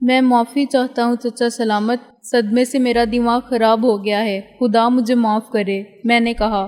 میں معافی چاہتا ہوں چچا سلامت، صدمے سے میرا دماغ خراب ہو گیا ہے، خدا مجھے معاف کرے، میں نے کہا۔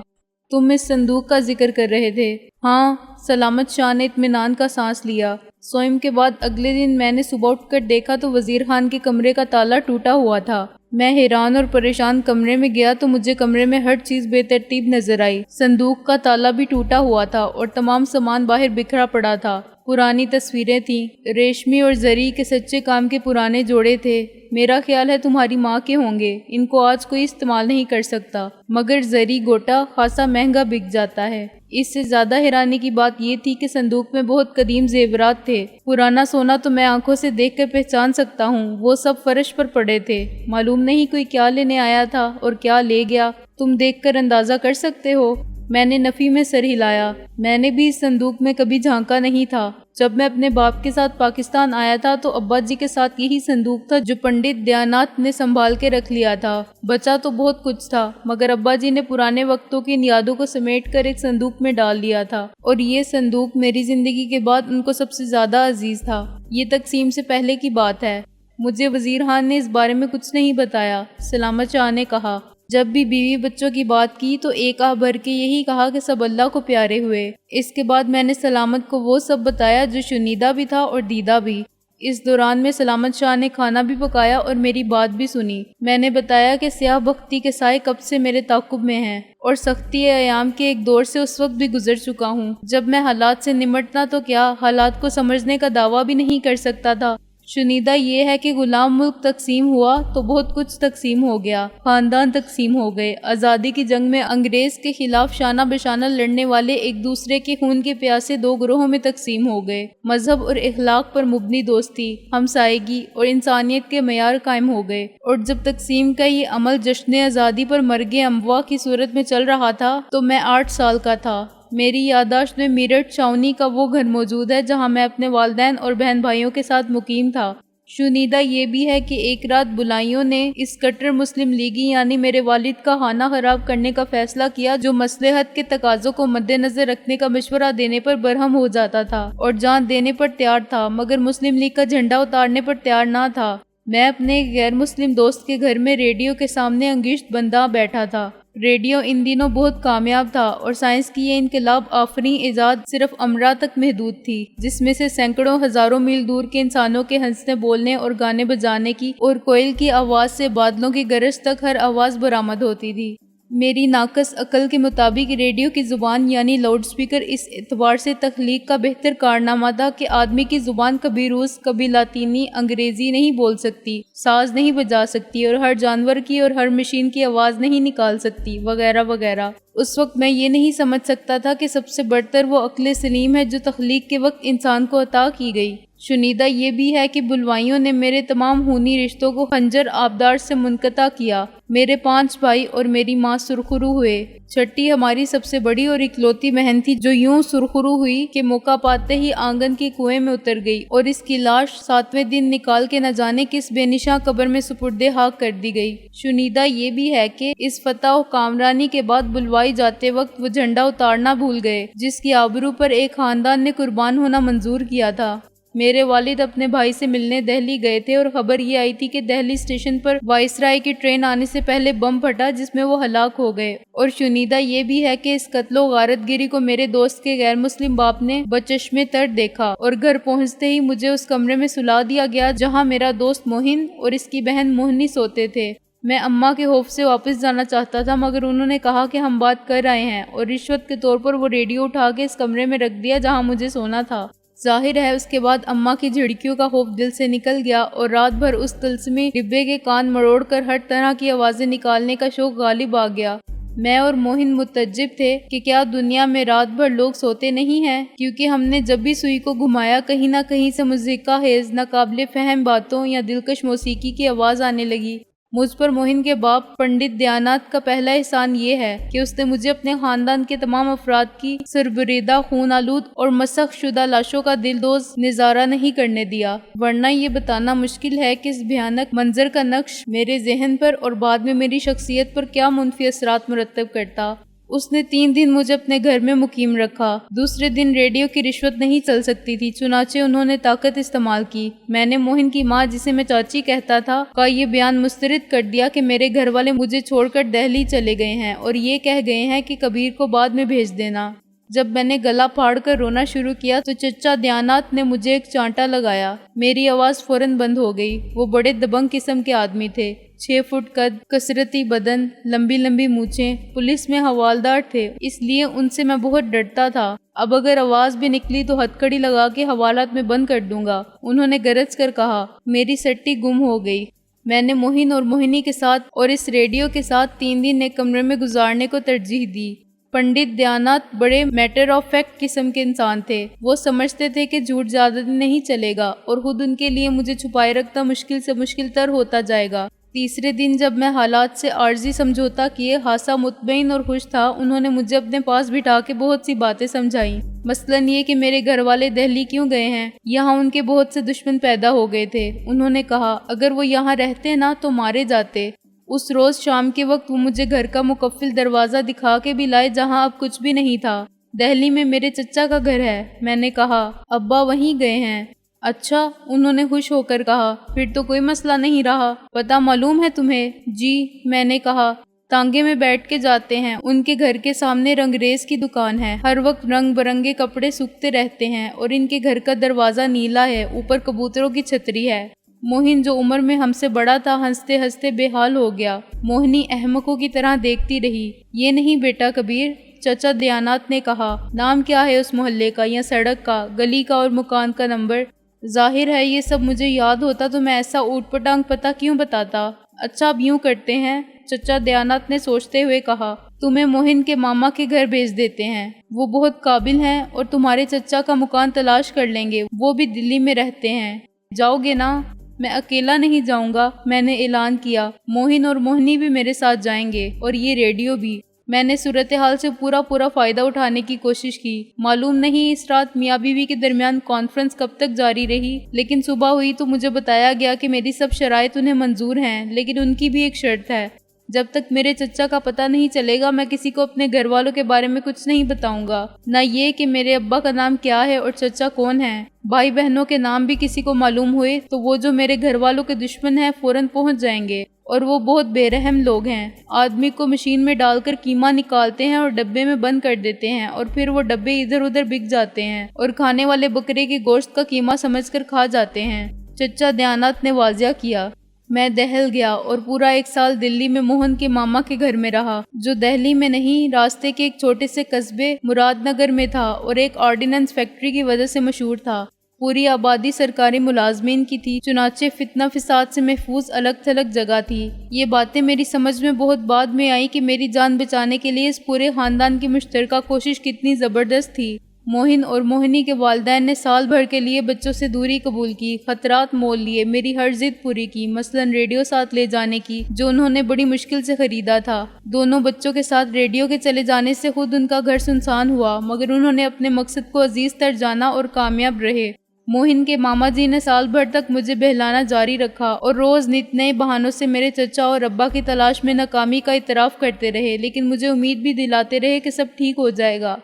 تم اس صندوق کا ذکر کر رہے تھے؟ ہاں، سلامت شاہ نے اطمینان کا سانس لیا۔ سوئم کے بعد اگلے دن میں نے صبح اٹھ کر دیکھا تو وزیر خان کے کمرے کا تالا ٹوٹا ہوا تھا۔ میں حیران اور پریشان کمرے میں گیا تو مجھے کمرے میں ہر چیز بے ترتیب نظر آئی۔ صندوق کا تالا بھی ٹوٹا ہوا تھا اور تمام سامان باہر بکھرا پڑا تھا۔ پرانی تصویریں تھیں، ریشمی اور زری کے سچے کام کے پرانے جوڑے تھے۔ میرا خیال ہے تمہاری ماں کے ہوں گے، ان کو آج کوئی استعمال نہیں کر سکتا، مگر زری گوٹا خاصا مہنگا بک جاتا ہے۔ اس سے زیادہ حیرانی کی بات یہ تھی کہ صندوق میں بہت قدیم زیورات تھے۔ پرانا سونا تو میں آنکھوں سے دیکھ کر پہچان سکتا ہوں، وہ سب فرش پر پڑے تھے۔ معلوم نہیں کوئی کیا لینے آیا تھا اور کیا لے گیا، تم دیکھ کر اندازہ کر سکتے ہو؟ میں نے نفی میں سر ہلایا۔ میں نے بھی اس صندوق میں کبھی جھانکا نہیں تھا۔ جب میں اپنے باپ کے ساتھ پاکستان آیا تھا تو ابا جی کے ساتھ یہی صندوق تھا جو پنڈت دیاناتھ نے سنبھال کے رکھ لیا تھا۔ بچا تو بہت کچھ تھا، مگر ابا جی نے پرانے وقتوں کی ان یادوں کو سمیٹ کر ایک صندوق میں ڈال دیا تھا، اور یہ صندوق میری زندگی کے بعد ان کو سب سے زیادہ عزیز تھا۔ یہ تقسیم سے پہلے کی بات ہے۔ مجھے وزیر خان نے اس بارے میں کچھ نہیں بتایا، سلامت شاہ نے کہا۔ جب بھی بیوی بچوں کی بات کی تو ایک آہ بھر کے یہی کہا کہ سب اللہ کو پیارے ہوئے۔ اس کے بعد میں نے سلامت کو وہ سب بتایا جو شنیدہ بھی تھا اور دیدہ بھی۔ اس دوران میں سلامت شاہ نے کھانا بھی پکایا اور میری بات بھی سنی۔ میں نے بتایا کہ سیاہ بختی کے سائے کب سے میرے تعاقب میں ہیں اور سختی ایام کے ایک دور سے اس وقت بھی گزر چکا ہوں جب میں حالات سے نمٹنا تو کیا حالات کو سمجھنے کا دعویٰ بھی نہیں کر سکتا تھا۔ شنیدہ یہ ہے کہ غلام ملک تقسیم ہوا تو بہت کچھ تقسیم ہو گیا، خاندان تقسیم ہو گئے، آزادی کی جنگ میں انگریز کے خلاف شانہ بشانہ لڑنے والے ایک دوسرے کے خون کے پیاسے دو گروہوں میں تقسیم ہو گئے، مذہب اور اخلاق پر مبنی دوستی، ہمسائیگی اور انسانیت کے معیار قائم ہو گئے، اور جب تقسیم کا یہ عمل جشن آزادی پر مرگ اموا کی صورت میں چل رہا تھا تو میں 8 سال کا تھا۔ میری یادداشت میں میرٹھ چھاؤنی کا وہ گھر موجود ہے جہاں میں اپنے والدین اور بہن بھائیوں کے ساتھ مقیم تھا۔ شنیدہ یہ بھی ہے کہ ایک رات بلائیوں نے اس کٹر مسلم لیگی یعنی میرے والد کا خانہ خراب کرنے کا فیصلہ کیا جو مصلحت کے تقاضوں کو مد نظر رکھنے کا مشورہ دینے پر برہم ہو جاتا تھا اور جان دینے پر تیار تھا، مگر مسلم لیگ کا جھنڈا اتارنے پر تیار نہ تھا۔ میں اپنے ایک غیر مسلم دوست کے گھر میں ریڈیو کے سامنے انگشت بندہ بیٹھا تھا۔ ریڈیو ان دنوں بہت کامیاب تھا اور سائنس کی یہ انقلاب آفریں ایجاد صرف امرا تک محدود تھی، جس میں سے سینکڑوں ہزاروں میل دور کے انسانوں کے ہنسنے بولنے اور گانے بجانے کی اور کوئل کی آواز سے بادلوں کی گرج تک ہر آواز برآمد ہوتی تھی۔ میری ناقص عقل کے مطابق ریڈیو کی زبان یعنی لاؤڈ سپیکر اس اعتبار سے تخلیق کا بہتر کارنامہ تھا کہ آدمی کی زبان کبھی روس، کبھی لاطینی، انگریزی نہیں بول سکتی، ساز نہیں بجا سکتی اور ہر جانور کی اور ہر مشین کی آواز نہیں نکال سکتی، وغیرہ وغیرہ۔ اس وقت میں یہ نہیں سمجھ سکتا تھا کہ سب سے برتر وہ عقل سلیم ہے جو تخلیق کے وقت انسان کو عطا کی گئی۔ شنیدہ یہ بھی ہے کہ بلوائیوں نے میرے تمام خونی رشتوں کو خنجر آبدار سے منقطع کیا۔ میرے 5 بھائی اور میری ماں سرخرو ہوئے۔ چھٹی ہماری سب سے بڑی اور اکلوتی بہن تھی جو یوں سرخرو ہوئی کہ موقع پاتے ہی آنگن کے کنویں میں اتر گئی اور اس کی لاش 7ویں دن نکال کے نہ جانے کس بے نشاں قبر میں سپرد خاک کر دی گئی۔ شنیدہ یہ بھی ہے کہ اس فتح و کامرانی کے بعد بلوائی جاتے وقت وہ جھنڈا اتارنا بھول گئے جس کی آبرو پر ایک خاندان نے قربان ہونا منظور کیا تھا۔ میرے والد اپنے بھائی سے ملنے دہلی گئے تھے اور خبر یہ آئی تھی کہ دہلی اسٹیشن پر وائسرائے کی ٹرین آنے سے پہلے بم پھٹا جس میں وہ ہلاک ہو گئے۔ اور شنیدہ یہ بھی ہے کہ اس قتل و غارت گری کو میرے دوست کے غیر مسلم باپ نے بچشمے تر دیکھا اور گھر پہنچتے ہی مجھے اس کمرے میں سلا دیا گیا جہاں میرا دوست موہن اور اس کی بہن موہنی سوتے تھے۔ میں اماں کے خوف سے واپس جانا چاہتا تھا مگر انہوں نے کہا کہ ہم بات کر رہے ہیں اور رشوت کے طور پر وہ ریڈیو اٹھا کے اس کمرے میں رکھ دیا جہاں مجھے سونا تھا۔ ظاہر ہے اس کے بعد اماں کی جھڑکیوں کا خوف دل سے نکل گیا اور رات بھر اس طلسمی ڈبے کے کان مروڑ کر ہر طرح کی آوازیں نکالنے کا شوق غالب آ گیا۔ میں اور موہن متعجب تھے کہ کیا دنیا میں رات بھر لوگ سوتے نہیں ہیں، کیونکہ ہم نے جب بھی سوئی کو گھمایا کہیں نہ کہیں سے مزیکا خیز ناقابل فہم باتوں یا دلکش موسیقی کی آواز آنے لگی۔ مجھ پر موہن کے باپ پنڈت دیاناتھ کا پہلا احسان یہ ہے کہ اس نے مجھے اپنے خاندان کے تمام افراد کی سربریدہ خون آلود اور مسخ شدہ لاشوں کا دلدوز نظارہ نہیں کرنے دیا، ورنہ یہ بتانا مشکل ہے کہ اس بھیانک منظر کا نقش میرے ذہن پر اور بعد میں میری شخصیت پر کیا منفی اثرات مرتب کرتا۔ اس نے 3 دن مجھے اپنے گھر میں مقیم رکھا۔ دوسرے دن ریڈیو کی رشوت نہیں چل سکتی تھی، چنانچہ انہوں نے طاقت استعمال کی۔ میں نے موہن کی ماں، جسے میں چاچی کہتا تھا، کا یہ بیان مسترد کر دیا کہ میرے گھر والے مجھے چھوڑ کر دہلی چلے گئے ہیں اور یہ کہہ گئے ہیں کہ کبیر کو بعد میں بھیج دینا۔ جب میں نے گلا پھاڑ کر رونا شروع کیا تو چچا دیانات نے مجھے ایک چانٹا لگایا۔ میری آواز فوراً بند ہو گئی۔ وہ بڑے دبنگ قسم کے آدمی تھے، 6 فٹ قد، کثرتی بدن، لمبی لمبی مونچھیں، پولیس میں حوالدار تھے، اس لیے ان سے میں بہت ڈرتا تھا۔ اب اگر آواز بھی نکلی تو ہتھکڑی لگا کے حوالات میں بند کر دوں گا۔ انہوں نے گرج کر کہا۔ میری سٹی گم ہو گئی۔ میں نے موہن اور موہنی کے ساتھ اور اس ریڈیو کے ساتھ 3 دن ایک کمرے میں گزارنے کو ترجیح دی۔ پنڈت دیانات بڑے میٹر آف فیکٹ قسم کے انسان تھے۔ وہ سمجھتے تھے کہ جھوٹ زیادہ دن نہیں چلے گا اور خود ان کے لیے مجھے چھپائے رکھنا مشکل سے مشکل تر ہوتا جائے گا۔ تیسرے دن جب میں حالات سے عارضی سمجھوتا کیے خاصا مطمئن اور خوش تھا، انہوں نے مجھے اپنے پاس بٹھا کے بہت سی باتیں سمجھائیں۔ مثلاً یہ کہ میرے گھر والے دہلی کیوں گئے ہیں، یہاں ان کے بہت سے دشمن پیدا ہو گئے تھے۔ انہوں نے کہا اگر وہ یہاں رہتے نا تو مارے جاتے۔ اس روز شام کے وقت وہ مجھے گھر کا مقفل دروازہ دکھا کے بھی لائے جہاں اب کچھ بھی نہیں تھا۔ دہلی میں میرے چچا کا گھر ہے۔ میں نے کہا ابا وہیں گئے ہیں۔ اچھا، انہوں نے خوش ہو کر کہا، پھر تو کوئی مسئلہ نہیں رہا۔ پتہ معلوم ہے تمہیں؟ جی، میں نے کہا۔ تانگے میں بیٹھ کے جاتے ہیں۔ ان کے گھر کے سامنے رنگریز کی دکان ہے، ہر وقت رنگ برنگے کپڑے سوکھتے رہتے ہیں اور ان کے گھر کا دروازہ نیلا ہے، اوپر کبوتروں کی چھتری ہے۔ موہن جو عمر میں ہم سے بڑا تھا ہنستے ہنستے بے حال ہو گیا۔ موہنی احمقوں کی طرح دیکھتی رہی۔ یہ نہیں بیٹا کبیر، چچا دیانات نے کہا، نام کیا ہے اس محلے کا یا سڑک کا، گلی کا اور مکان کا نمبر؟ ظاہر ہے یہ سب مجھے یاد ہوتا تو میں ایسا اوٹ پٹانگ پتہ کیوں بتاتا۔ اچھا اب یوں کرتے ہیں، چچا دیانات نے سوچتے ہوئے کہا، تمہیں موہن کے ماما کے گھر بھیج دیتے ہیں، وہ بہت قابل ہیں اور تمہارے چچا کا مکان تلاش کر لیں گے، وہ بھی دلی میں رہتے ہیں۔ جاؤ گے نا؟ میں اکیلا نہیں جاؤں گا، میں نے اعلان کیا۔ موہن اور موہنی بھی میرے ساتھ جائیں گے اور یہ ریڈیو بھی۔ میں نے صورتحال سے پورا فائدہ اٹھانے کی کوشش کی۔ معلوم نہیں اس رات میاں بیوی کے درمیان کانفرنس کب تک جاری رہی، لیکن صبح ہوئی تو مجھے بتایا گیا کہ میری سب شرائط انہیں منظور ہیں، لیکن ان کی بھی ایک شرط ہے۔ جب تک میرے چچا کا پتہ نہیں چلے گا میں کسی کو اپنے گھر والوں کے بارے میں کچھ نہیں بتاؤں گا، نہ یہ کہ میرے ابا کا نام کیا ہے اور چچا کون ہے۔ بھائی بہنوں کے نام بھی کسی کو معلوم ہوئے تو وہ جو میرے گھر والوں کے دشمن ہیں فوراً پہنچ جائیں گے، اور وہ بہت بے رحم لوگ ہیں۔ آدمی کو مشین میں ڈال کر قیمہ نکالتے ہیں اور ڈبے میں بند کر دیتے ہیں، اور پھر وہ ڈبے ادھر ادھر بک جاتے ہیں اور کھانے والے بکرے کے گوشت کا قیمہ سمجھ کر کھا جاتے ہیں، چچا دیانات نے واضح کیا۔ میں دہل گیا اور پورا 1 سال دلی میں موہن کے ماما کے گھر میں رہا، جو دہلی میں نہیں، راستے کے ایک چھوٹے سے قصبے مراد نگر میں تھا اور ایک آرڈیننس فیکٹری کی وجہ سے مشہور تھا۔ پوری آبادی سرکاری ملازمین کی تھی، چنانچہ فتنہ فساد سے محفوظ الگ تھلگ جگہ تھی۔ یہ باتیں میری سمجھ میں بہت بعد میں آئی کہ میری جان بچانے کے لیے اس پورے خاندان کی مشترکہ کوشش کتنی زبردست تھی۔ موہن اور موہنی کے والدین نے سال بھر کے لیے بچوں سے دوری قبول کی، خطرات مول لیے، میری ہر ضد پوری کی، مثلاً ریڈیو ساتھ لے جانے کی جو انہوں نے بڑی مشکل سے خریدا تھا۔ دونوں بچوں کے ساتھ ریڈیو کے چلے جانے سے خود ان کا گھر سنسان ہوا، مگر انہوں نے اپنے مقصد کو عزیز تر جانا اور کامیاب رہے۔ موہن کے ماما جی نے سال بھر تک مجھے بہلانا جاری رکھا اور روز نت نئے بہانوں سے میرے چچا اور ابا کی تلاش میں ناکامی کا اعتراف کرتے رہے، لیکن مجھے امید بھی دلاتے رہے کہ سب ٹھیک ہو جائے گا۔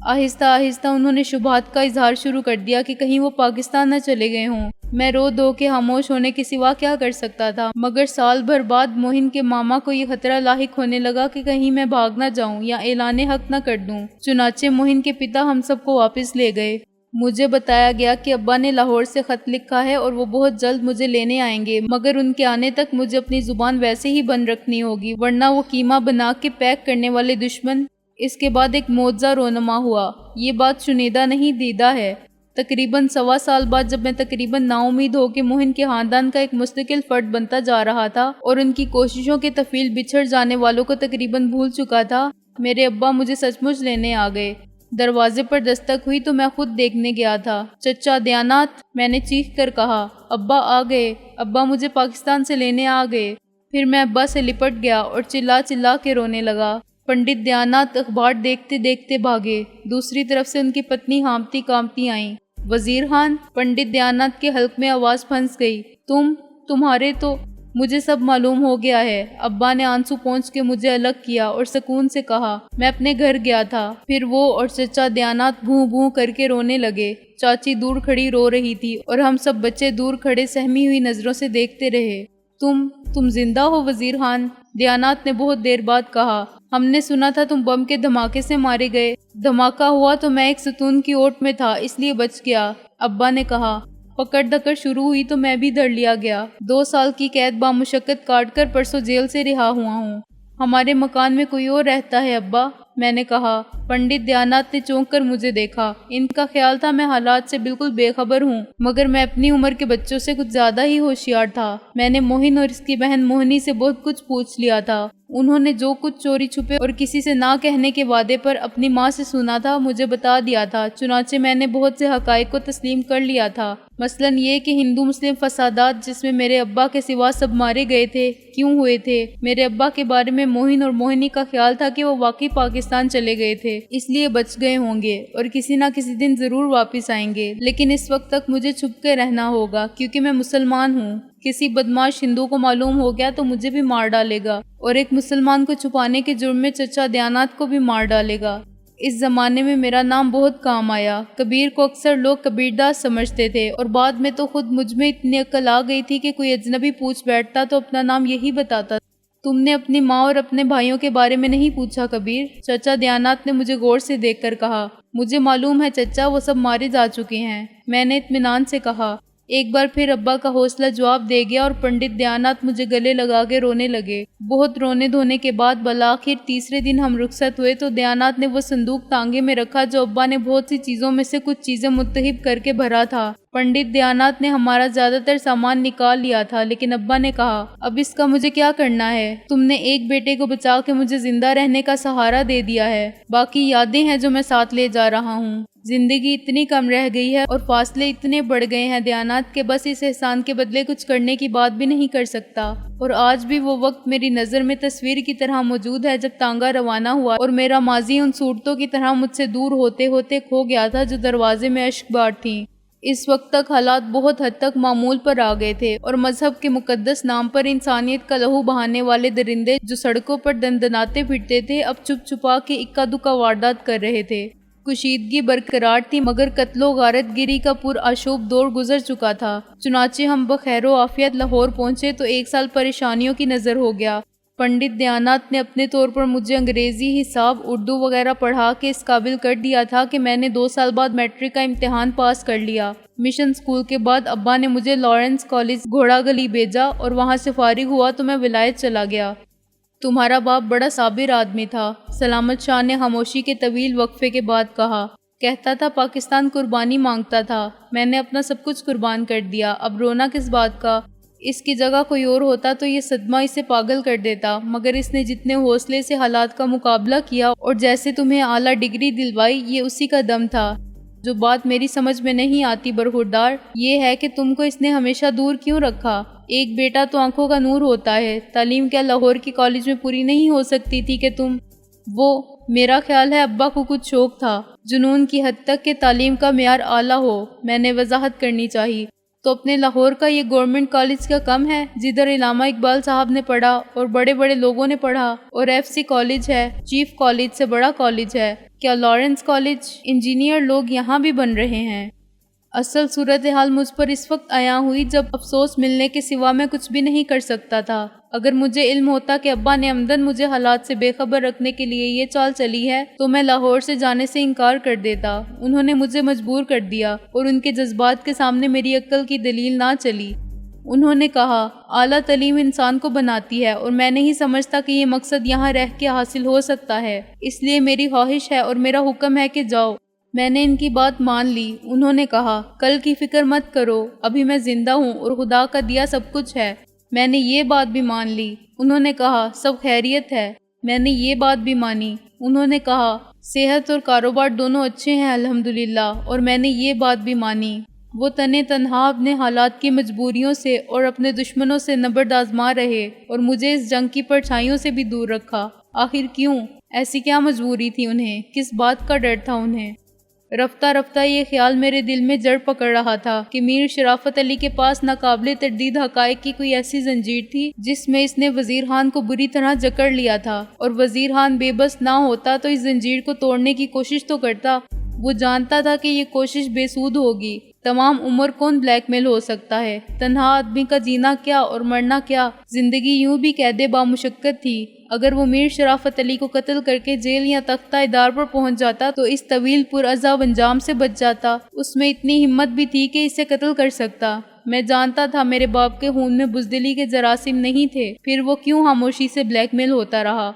آہستہ آہستہ انہوں نے شبہات کا اظہار شروع کر دیا کہ کہیں وہ پاکستان نہ چلے گئے ہوں۔ میں رو دھو کے خاموش ہونے کے سوا کیا کر سکتا تھا، مگر سال بھر بعد موہن کے ماما کو یہ خطرہ لاحق ہونے لگا کہ کہیں میں بھاگ نہ جاؤں یا اعلان حق نہ کر دوں۔ چنانچہ موہن کے پتا ہم سب کو واپس لے گئے۔ مجھے بتایا گیا کہ ابا نے لاہور سے خط لکھا ہے اور وہ بہت جلد مجھے لینے آئیں گے، مگر ان کے آنے تک مجھے اپنی زبان ویسے ہی بند رکھنی ہوگی، ورنہ وہ قیمہ بنا کے پیک کرنے والے دشمن۔ اس کے بعد ایک معجزہ رونما ہوا۔ یہ بات شنیدہ نہیں دیدہ ہے۔ تقریباً 1.25 سال بعد جب میں تقریباً نا امید ہو کے موہن کے خاندان کا ایک مستقل فرد بنتا جا رہا تھا اور ان کی کوششوں کے طفیل بچھڑ جانے والوں کو تقریباً بھول چکا تھا، میرے ابا مجھے سچ مچ لینے آ گئے۔ دروازے پر دستک ہوئی تو میں خود دیکھنے گیا تھا۔ چچا دیانات، میں نے چیخ کر کہا، ابا آ گئے، ابا مجھے پاکستان سے لینے آ گئے۔ پھر میں ابا سے لپٹ گیا اور چلا چلا کے رونے لگا۔ پنڈت دیانات اخبار دیکھتے دیکھتے بھاگے۔ دوسری طرف سے ان کی پتنی ہامتی کامتی آئیں۔ وزیر خان، پنڈت دیانات کے حلق میں آواز پھنس گئی، تمہارے تو مجھے سب معلوم ہو گیا ہے۔ ابا نے آنسو پونچھ کے مجھے الگ کیا اور سکون سے کہا۔ میں اپنے گھر گیا تھا۔ پھر وہ اور چچا دیانات بھوں بھوں کر کے رونے لگے۔ چاچی دور کھڑی رو رہی تھی اور ہم سب بچے دور کھڑے سہمی ہوئی نظروں سے دیکھتے رہے۔ تم زندہ ہو وزیر خان؟ دیانات نے بہت دیر بعد کہا۔ ہم نے سنا تھا تم بم کے دھماکے سے مارے گئے۔ دھماکہ ہوا تو میں ایک ستون کی اوٹ میں تھا، اس لیے بچ گیا، ابا نے کہا۔ پکڑ دھکڑ شروع ہوئی تو میں بھی دھر لیا گیا۔ 2 سال کی قید بامشقت کاٹ کر پرسوں جیل سے رہا ہوا ہوں۔ ہمارے مکان میں کوئی اور رہتا ہے ابا؟ میں نے کہا۔ پنڈت دیانات نے چونک کر مجھے دیکھا۔ ان کا خیال تھا میں حالات سے بالکل بے خبر ہوں، مگر میں اپنی عمر کے بچوں سے کچھ زیادہ ہی ہوشیار تھا۔ میں نے موہن اور اس کی بہن موہنی سے بہت کچھ پوچھ لیا تھا۔ انہوں نے جو کچھ چوری چھپے اور کسی سے نہ کہنے کے وعدے پر اپنی ماں سے سنا تھا مجھے بتا دیا تھا، چنانچہ میں نے بہت سے حقائق کو تسلیم کر لیا تھا۔ مثلاً یہ کہ ہندو مسلم فسادات جس میں میرے ابا کے سوا سب مارے گئے تھے کیوں ہوئے تھے۔ میرے ابا کے بارے میں موہن اور موہنی کا خیال تھا کہ وہ واقعی پاکستان چلے گئے تھے، اس لیے بچ گئے ہوں گے اور کسی نہ کسی دن ضرور واپس آئیں گے، لیکن اس وقت تک مجھے چھپ کے رہنا ہوگا کیونکہ میں مسلمان ہوں۔ کسی بدماش ہندو کو معلوم ہو گیا تو مجھے بھی مار ڈالے گا اور ایک مسلمان کو چھپانے کے جرم میں چچا دیانات کو بھی مار ڈالے گا۔ اس زمانے میں میرا نام بہت کام آیا۔ کبیر کو اکثر لوگ کبیر داس سمجھتے تھے اور بعد میں تو خود مجھ میں اتنی عقل آ گئی تھی کہ کوئی اجنبی پوچھ بیٹھتا تو اپنا نام یہی بتاتا۔ تم نے اپنی ماں اور اپنے بھائیوں کے بارے میں نہیں پوچھا کبیر؟ چچا دیانات نے مجھے غور سے دیکھ کر کہا۔ مجھے معلوم ہے چچا، وہ سب مارے جا چکے ہیں، میں نے اطمینان سے کہا۔ ایک بار پھر ابا کا حوصلہ جواب دے گیا اور پنڈت دیانات مجھے گلے لگا کے رونے لگے۔ بہت رونے دھونے کے بعد بالآخر تیسرے دن ہم رخصت ہوئے تو دیانات نے وہ صندوق ٹانگے میں رکھا جو ابا نے بہت سی چیزوں میں سے کچھ چیزیں متحب کر کے بھرا تھا۔ پنڈت دیانات نے ہمارا زیادہ تر سامان نکال لیا تھا، لیکن ابا نے کہا، اب اس کا مجھے کیا کرنا ہے؟ تم نے ایک بیٹے کو بچا کے مجھے زندہ رہنے کا سہارا دے دیا ہے، باقی یادیں ہیں جو میں ساتھ لے جا رہا ہوں۔ زندگی اتنی کم رہ گئی ہے اور فاصلے اتنے بڑھ گئے ہیں دیانات کے بس اس احسان کے بدلے کچھ کرنے کی بات بھی نہیں کر سکتا۔ اور آج بھی وہ وقت میری نظر میں تصویر کی طرح موجود ہے جب تانگا روانہ ہوا اور میرا ماضی ان صورتوں کی طرح مجھ سے دور ہوتے ہوتے کھو گیا تھا جو دروازے میں اشک بار تھیں۔ اس وقت تک حالات بہت حد تک معمول پر آ گئے تھے اور مذہب کے مقدس نام پر انسانیت کا لہو بہانے والے درندے جو سڑکوں پر دندناتے پھرتے تھے اب چھپ چھپا کے اکا دکا واردات کر رہے تھے۔ کشیدگی برقرار تھی مگر قتل و غارت گری کا پرآشوب دور گزر چکا تھا۔ چنانچہ ہم بخیر و عافیت لاہور پہنچے تو 1 سال پریشانیوں کی نظر ہو گیا۔ پنڈت دیانات نے اپنے طور پر مجھے انگریزی، حساب، اردو وغیرہ پڑھا کے اس قابل کر دیا تھا کہ میں نے 2 سال بعد میٹرک کا امتحان پاس کر لیا۔ مشن اسکول کے بعد ابا نے مجھے لارنس کالج گھوڑا گلی بھیجا اور وہاں سے فارغ ہوا تو میں ولایت چلا گیا۔ تمہارا باپ بڑا صابر آدمی تھا، سلامت شاہ نے خاموشی کے طویل وقفے کے بعد کہا۔ کہتا تھا پاکستان قربانی مانگتا تھا، میں نے اپنا سب کچھ قربان کر دیا، اب رونا کس بات کا؟ اس کی جگہ کوئی اور ہوتا تو یہ صدمہ اسے پاگل کر دیتا، مگر اس نے جتنے حوصلے سے حالات کا مقابلہ کیا اور جیسے تمہیں اعلیٰ ڈگری دلوائی یہ اسی کا دم تھا۔ جو بات میری سمجھ میں نہیں آتی برخوردار یہ ہے کہ تم کو اس نے ہمیشہ دور کیوں رکھا؟ ایک بیٹا تو آنکھوں کا نور ہوتا ہے، تعلیم کیا لاہور کی کالج میں پوری نہیں ہو سکتی تھی کہ تم وہ میرا خیال ہے ابا کو کچھ شوق تھا، جنون کی حد تک کہ تعلیم کا معیار اعلیٰ ہو، میں نے وضاحت کرنی چاہی۔ تو اپنے لاہور کا یہ گورنمنٹ کالج کا کم ہے جدھر علامہ اقبال صاحب نے پڑھا اور بڑے بڑے لوگوں نے پڑھا، اور ایف سی کالج ہے، چیف کالج سے بڑا کالج ہے، کیا لارنس کالج؟ انجینئر لوگ یہاں بھی بن رہے ہیں۔ اصل صورتحال مجھ پر اس وقت عیاں ہوئی جب افسوس ملنے کے سوا میں کچھ بھی نہیں کر سکتا تھا۔ اگر مجھے علم ہوتا کہ ابا نے عمدن مجھے حالات سے بے خبر رکھنے کے لیے یہ چال چلی ہے تو میں لاہور سے جانے سے انکار کر دیتا۔ انہوں نے مجھے مجبور کر دیا اور ان کے جذبات کے سامنے میری عقل کی دلیل نہ چلی۔ انہوں نے کہا اعلیٰ تعلیم انسان کو بناتی ہے اور میں نہیں سمجھتا کہ یہ مقصد یہاں رہ کے حاصل ہو سکتا ہے، اس لیے میری خواہش ہے اور میرا حکم ہے کہ جاؤ۔ میں نے ان کی بات مان لی۔ انہوں نے کہا کل کی فکر مت کرو، ابھی میں زندہ ہوں اور خدا کا دیا سب کچھ ہے۔ میں نے یہ بات بھی مان لی۔ انہوں نے کہا سب خیریت ہے۔ میں نے یہ بات بھی مانی۔ انہوں نے کہا صحت اور کاروبار دونوں اچھے ہیں الحمدللہ، اور میں نے یہ بات بھی مانی۔ وہ تنے تنہا اپنے حالات کی مجبوریوں سے اور اپنے دشمنوں سے نبرد آزما رہے اور مجھے اس جنگ کی پرچھائیوں سے بھی دور رکھا۔ آخر کیوں؟ ایسی کیا مجبوری تھی انہیں؟ کس بات کا ڈر تھا انہیں؟ رفتہ رفتہ یہ خیال میرے دل میں جڑ پکڑ رہا تھا کہ میر شرافت علی کے پاس ناقابل تردید حقائق کی کوئی ایسی زنجیر تھی جس میں اس نے وزیر خان کو بری طرح جکڑ لیا تھا، اور وزیر خان بے بس نہ ہوتا تو اس زنجیر کو توڑنے کی کوشش تو کرتا۔ وہ جانتا تھا کہ یہ کوشش بے سود ہوگی۔ تمام عمر کون بلیک میل ہو سکتا ہے؟ تنہا آدمی کا جینا کیا اور مرنا کیا؟ زندگی یوں بھی قید بامشقت تھی۔ اگر وہ میر شرافت علی کو قتل کر کے جیل یا تختہ ادار پر پہنچ جاتا تو اس طویل پرعذاب انجام سے بچ جاتا۔ اس میں اتنی ہمت بھی تھی کہ اسے قتل کر سکتا۔ میں جانتا تھا میرے باپ کے خون میں بزدلی کے جراثیم نہیں تھے، پھر وہ کیوں خاموشی سے بلیک میل ہوتا رہا؟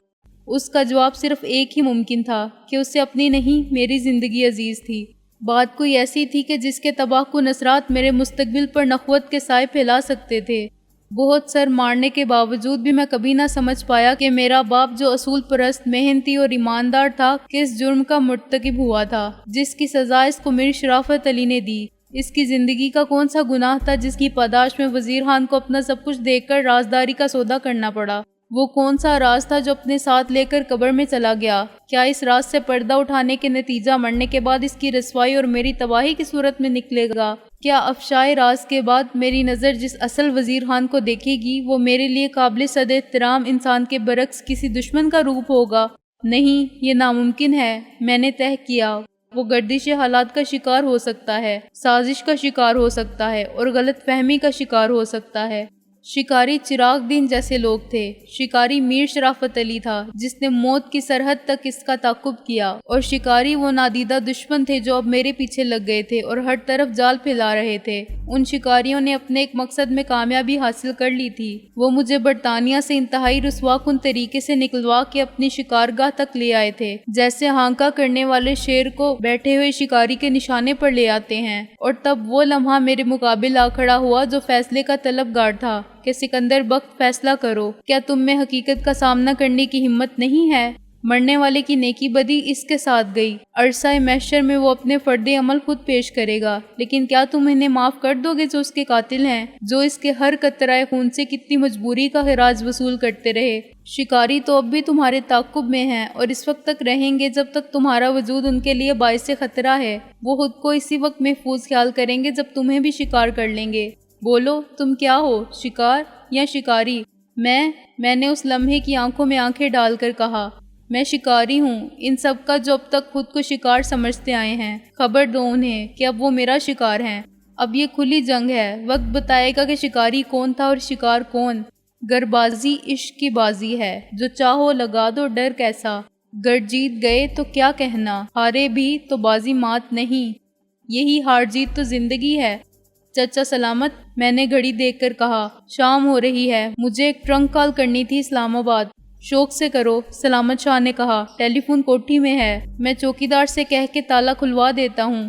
اس کا جواب صرف ایک ہی ممکن تھا کہ اسے اپنی نہیں، میری زندگی عزیز تھی۔ بات کوئی ایسی تھی کہ جس کے تباہ کن اثرات میرے مستقبل پر نخوت کے سائے پھیلا سکتے تھے۔ بہت سر مارنے کے باوجود بھی میں کبھی نہ سمجھ پایا کہ میرا باپ جو اصول پرست، محنتی اور ایماندار تھا، کس جرم کا مرتکب ہوا تھا جس کی سزا اس کو میر شرافت علی نے دی۔ اس کی زندگی کا کون سا گناہ تھا جس کی پاداش میں وزیر خان کو اپنا سب کچھ دیکھ کر رازداری کا سودا کرنا پڑا؟ وہ کون سا راز تھا جو اپنے ساتھ لے کر قبر میں چلا گیا؟ کیا اس راز سے پردہ اٹھانے کے نتیجہ مرنے کے بعد اس کی رسوائی اور میری تباہی کی صورت میں نکلے گا؟ کیا افشائے راز کے بعد میری نظر جس اصل وزیر خان کو دیکھے گی وہ میرے لیے قابل صد احترام انسان کے برعکس کسی دشمن کا روپ ہوگا؟ نہیں، یہ ناممکن ہے۔ میں نے طے کیا، وہ گردش حالات کا شکار ہو سکتا ہے، سازش کا شکار ہو سکتا ہے اور غلط فہمی کا شکار ہو سکتا ہے۔ شکاری چراغ دین جیسے لوگ تھے۔ شکاری میر شرافت علی تھا جس نے موت کی سرحد تک اس کا تعاقب کیا، اور شکاری وہ نادیدہ دشمن تھے جو اب میرے پیچھے لگ گئے تھے اور ہر طرف جال پھیلا رہے تھے۔ ان شکاریوں نے اپنے ایک مقصد میں کامیابی حاصل کر لی تھی۔ وہ مجھے برطانیہ سے انتہائی رسوا کن طریقے سے نکلوا کے اپنی شکارگاہ تک لے آئے تھے، جیسے ہانکا کرنے والے شیر کو بیٹھے ہوئے شکاری کے نشانے پر لے آتے ہیں۔ اور تب وہ لمحہ میرے مقابل آ کھڑا ہوا جو فیصلے کا طلبگار تھا کہ سکندر بخت فیصلہ کرو، کیا تم میں حقیقت کا سامنا کرنے کی ہمت نہیں ہے؟ مرنے والے کی نیکی بدی اس کے ساتھ گئی، عرصہ محشر میں وہ اپنے فرد عمل خود پیش کرے گا، لیکن کیا تم انہیں معاف کر دو گے جو اس کے قاتل ہیں، جو اس کے ہر قطرہ خون سے کتنی مجبوری کا خراج وصول کرتے رہے؟ شکاری تو اب بھی تمہارے تعاقب میں ہیں اور اس وقت تک رہیں گے جب تک تمہارا وجود ان کے لیے باعث خطرہ ہے۔ وہ خود کو اسی وقت محفوظ خیال کریں گے جب تمہیں بھی شکار کر لیں گے۔ بولو، تم کیا ہو، شکار یا شکاری؟ میں نے اس لمحے کی آنکھوں میں آنکھیں ڈال کر کہا، میں شکاری ہوں، ان سب کا جو اب تک خود کو شکار سمجھتے آئے ہیں۔ خبر دو انہیں کہ اب وہ میرا شکار ہیں۔ اب یہ کھلی جنگ ہے، وقت بتائے گا کہ شکاری کون تھا اور شکار کون۔ گربازی عشق کی بازی ہے، جو چاہو لگا دو ڈر کیسا۔ گر جیت گئے تو کیا کہنا، ہارے بھی تو بازی مات نہیں، یہی ہار جیت تو زندگی ہے۔ چچا سلامت، میں نے گھڑی دیکھ کر کہا، شام ہو رہی ہے، مجھے ایک ٹرنک کال کرنی تھی اسلام آباد۔ شوق سے کرو، سلامت شاہ نے کہا، ٹیلی فون کوٹھی میں ہے، میں چوکیدار سے کہہ کے تالا کھلوا دیتا ہوں۔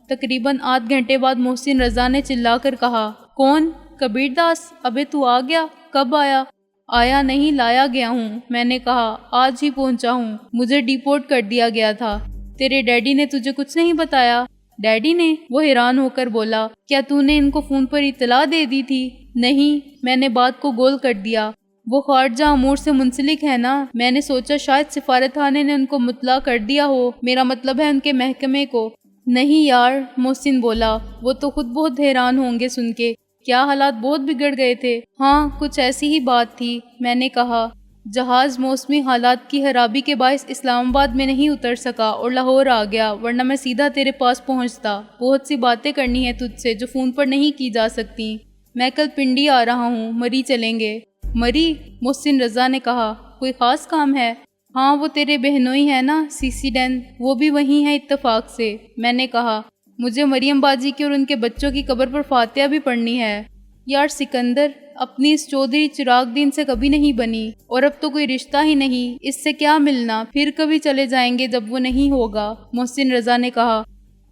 تقریباً آدھ گھنٹے بعد محسن رضا نے چلا کر کہا، کون؟ کبیر داس، ابے تو آ گیا، کب آیا؟ آیا نہیں، لایا گیا ہوں۔ میں نے کہا، آج ہی پہنچا ہوں، مجھے ڈیپورٹ کر دیا گیا تھا۔ تیرے ڈیڈی نے تجھے کچھ نہیں بتایا؟ ڈیڈی نے؟ وہ حیران ہو کر بولا، کیا تو نے ان کو فون پر اطلاع دے دی تھی؟ نہیں، میں نے بات کو گول کر دیا، وہ خارجہ امور سے منسلک ہے نا، میں نے سوچا شاید سفارت خانے نے ان کو مطلع کر دیا ہو، میرا مطلب ہے ان کے محکمے کو۔ نہیں یار، محسن بولا، وہ تو خود بہت حیران ہوں گے سن کے، کیا حالات بہت بگڑ گئے تھے؟ ہاں، کچھ ایسی ہی بات تھی، میں نے کہا۔ جہاز موسمی حالات کی خرابی کے باعث اسلام آباد میں نہیں اتر سکا اور لاہور آ گیا، ورنہ میں سیدھا تیرے پاس پہنچتا۔ بہت سی باتیں کرنی ہیں تجھ سے جو فون پر نہیں کی جا سکتی۔ میں کل پنڈی آ رہا ہوں، مری چلیں گے۔ مری؟ محسن رضا نے کہا، کوئی خاص کام ہے؟ ہاں، وہ تیرے بہنوئی ہے نا، سی ڈین، وہ بھی وہیں ہے اتفاق سے۔ میں نے کہا، مجھے مریم باجی کی اور ان کے بچوں کی قبر پر فاتحہ بھی پڑھنی ہے۔ یار سکندر، اپنی اس چودھری چراغ دین سے کبھی نہیں بنی، اور اب تو کوئی رشتہ ہی نہیں، اس سے کیا ملنا، پھر کبھی چلے جائیں گے جب وہ نہیں ہوگا۔ محسن رضا نے کہا،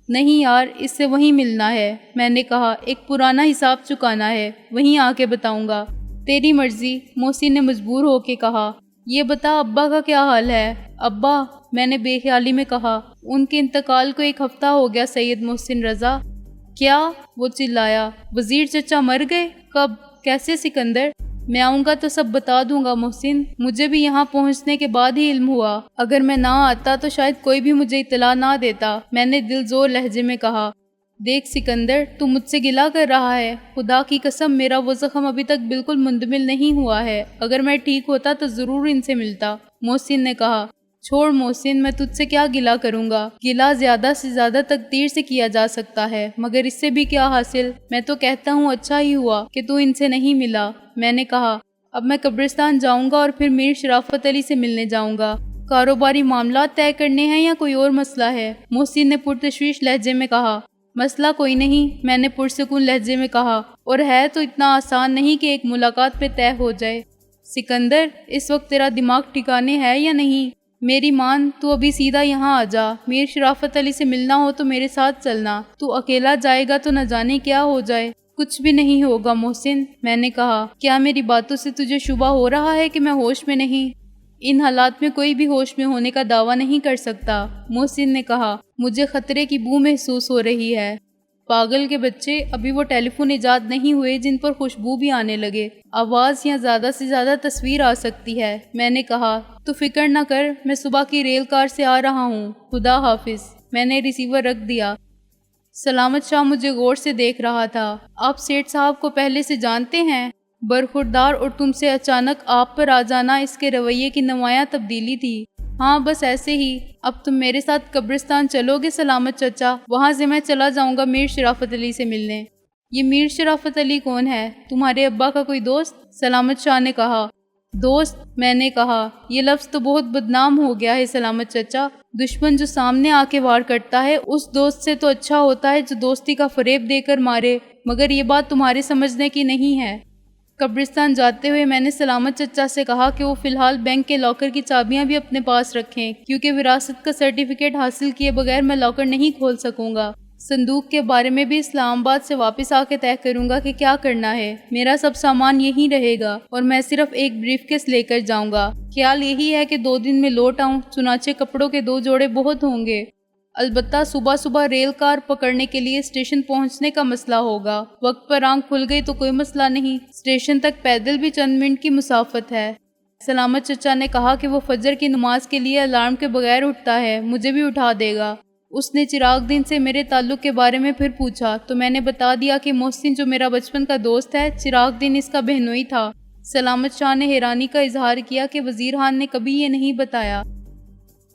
نہیں یار، اس سے وہیں ملنا ہے۔ میں نے کہا، ایک پرانا حساب چکانا ہے، وہیں آ کے بتاؤں گا۔ تیری مرضی، محسن نے مجبور ہو کے کہا۔ یہ بتا ابا کا کیا حال ہے؟ ابا؟ میں نے بے خیالی میں کہا، ان کے انتقال کو 1 ہفتہ ہو گیا سید محسن رضا۔ کیا؟ وہ چلایا، وزیر چچا مر گئے؟ کب؟ کیسے سکندر؟ میں آؤں گا تو سب بتا دوں گا محسن، مجھے بھی یہاں پہنچنے کے بعد ہی علم ہوا، اگر میں نہ آتا تو شاید کوئی بھی مجھے اطلاع نہ دیتا، میں نے دل زور لہجے میں کہا۔ دیکھ سکندر، تو مجھ سے گلہ کر رہا ہے، خدا کی قسم میرا وہ زخم ابھی تک بالکل مندمل نہیں ہوا ہے، اگر میں ٹھیک ہوتا تو ضرور ان سے ملتا، محسن نے کہا۔ چھوڑ محسن، میں تجھ سے کیا گلہ کروں گا، گلہ زیادہ سے زیادہ تقدیر سے کیا جا سکتا ہے، مگر اس سے بھی کیا حاصل، میں تو کہتا ہوں اچھا ہی ہوا کہ تو ان سے نہیں ملا، میں نے کہا۔ اب میں قبرستان جاؤں گا اور پھر میر شرافت علی سے ملنے جاؤں گا، کاروباری معاملات طے کرنے ہیں یا کوئی اور مسئلہ ہے، محسن نے پرتشویش لہجے میں کہا۔ مسئلہ کوئی نہیں، میں نے پرسکون لہجے میں کہا، اور ہے تو اتنا آسان نہیں کہ ایک ملاقات پہ طے ہو جائے۔ سکندر، اس وقت تیرا دماغ ٹھکانے ہے یا نہیں؟ میری مان، تو ابھی سیدھا یہاں آ جا، میر شرافت علی سے ملنا ہو تو میرے ساتھ چلنا، تو اکیلا جائے گا تو نہ جانے کیا ہو جائے۔ کچھ بھی نہیں ہوگا محسن، میں نے کہا۔ کیا میری باتوں سے تجھے شبہ ہو رہا ہے کہ میں ہوش میں نہیں؟ ان حالات میں کوئی بھی ہوش میں ہونے کا دعویٰ نہیں کر سکتا، محسن نے کہا۔ مجھے خطرے کی بو محسوس ہو رہی ہے۔ پاگل کے بچے، ابھی وہ ٹیلی فون ایجاد نہیں ہوئے جن پر خوشبو بھی آنے لگے، آواز یا زیادہ سے زیادہ تصویر آ سکتی ہے، میں نے کہا۔ تو فکر نہ کر، میں صبح کی ریل کار سے آ رہا ہوں، خدا حافظ۔ میں نے ریسیور رکھ دیا۔ سلامت شاہ مجھے غور سے دیکھ رہا تھا۔ آپ سیٹھ صاحب کو پہلے سے جانتے ہیں؟ برخوردار اور تم سے اچانک آپ پر آ جانا اس کے رویے کی نمایاں تبدیلی تھی۔ ہاں بس ایسے ہی۔ اب تم میرے ساتھ قبرستان چلو گے سلامت چچا؟ وہاں سے میں چلا جاؤں گا میر شرافت علی سے ملنے۔ یہ میر شرافت علی کون ہے؟ تمہارے ابا کا کوئی دوست؟ سلامت شاہ نے کہا۔ دوست؟ میں نے کہا۔ یہ لفظ تو بہت بدنام ہو گیا ہے سلامت چچا، دشمن جو سامنے آ کے وار کرتا ہے اس دوست سے تو اچھا ہوتا ہے جو دوستی کا فریب دے کر مارے، مگر یہ بات تمہارے سمجھنے کی نہیں ہے۔ قبرستان جاتے ہوئے میں نے سلامت چچا سے کہا کہ وہ فی الحال بینک کے لاکر کی چابیاں بھی اپنے پاس رکھیں، کیونکہ وراثت کا سرٹیفکیٹ حاصل کیے بغیر میں لاکر نہیں کھول سکوں گا۔ صندوق کے بارے میں بھی اسلام آباد سے واپس آ کے طے کروں گا کہ کیا کرنا ہے۔ میرا سب سامان یہیں رہے گا اور میں صرف ایک بریف کیس لے کر جاؤں گا۔ خیال یہی ہے کہ 2 دن میں لوٹ آؤں، چنانچہ کپڑوں کے 2 جوڑے بہت ہوں گے۔ البتہ صبح صبح ریل کار پکڑنے کے لیے اسٹیشن پہنچنے کا مسئلہ ہوگا، وقت پر آنکھ کھل گئی تو کوئی مسئلہ نہیں، اسٹیشن تک پیدل بھی چند منٹ کی مسافت ہے۔ سلامت چچا نے کہا کہ وہ فجر کی نماز کے لیے الارم کے بغیر اٹھتا ہے، مجھے بھی اٹھا دے گا۔ اس نے چراغ دین سے میرے تعلق کے بارے میں پھر پوچھا تو میں نے بتا دیا کہ محسن جو میرا بچپن کا دوست ہے، چراغ دین اس کا بہنوئی تھا۔ سلامت شاہ نے حیرانی کا اظہار کیا کہ وزیر خان نے کبھی یہ نہیں بتایا۔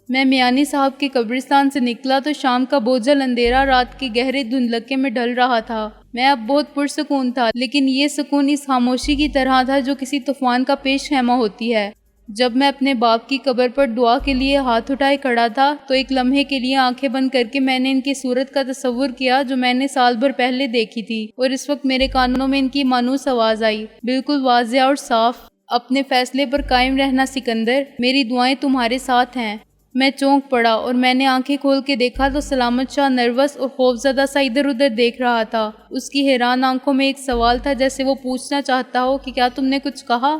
میں میانی صاحب کے قبرستان سے نکلا تو شام کا بوجھل اندھیرا رات کے گہرے دھندلکے میں ڈھل رہا تھا۔ میں اب بہت پرسکون تھا، لیکن یہ سکون اس خاموشی کی طرح تھا جو کسی طوفان کا پیش خیمہ ہوتی ہے۔ جب میں اپنے باپ کی قبر پر دعا کے لیے ہاتھ اٹھائے کھڑا تھا تو ایک لمحے کے لیے آنکھیں بند کر کے میں نے ان کی صورت کا تصور کیا جو میں نے سال بھر پہلے دیکھی تھی، اور اس وقت میرے کانوں میں ان کی مانوس آواز آئی، بالکل واضح اور صاف۔ اپنے فیصلے پر قائم رہنا سکندر، میری دعائیں تمہارے ساتھ ہیں۔ میں چونک پڑا اور میں نے آنکھیں کھول کے دیکھا تو سلامت شاہ نروس اور خوفزدہ سا ادھر ادھر دیکھ رہا تھا۔ اس کی حیران آنکھوں میں ایک سوال تھا، جیسے وہ پوچھنا چاہتا ہو کہ کیا تم نے کچھ کہا؟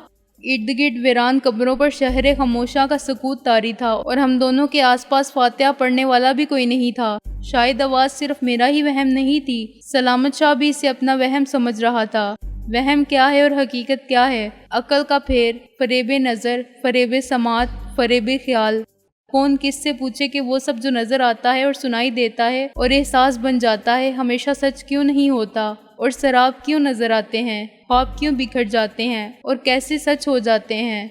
ارد گرد ویران قبروں پر شہر خاموشاں کا سکوت طاری تھا اور ہم دونوں کے آس پاس فاتحہ پڑھنے والا بھی کوئی نہیں تھا۔ شاید آواز صرف میرا ہی وہم نہیں تھی، سلامت شاہ بھی اسے اپنا وہم سمجھ رہا تھا۔ وہم کیا ہے اور حقیقت کیا ہے؟ عقل کا پھیر، فریب نظر، فریب سماعت، فریب خیال۔ کون کس سے پوچھے کہ وہ سب جو نظر آتا ہے اور سنائی دیتا ہے اور احساس بن جاتا ہے ہمیشہ سچ کیوں نہیں ہوتا، اور سراب کیوں نظر آتے ہیں، خواب کیوں بکھر جاتے ہیں اور کیسے سچ ہو جاتے ہیں؟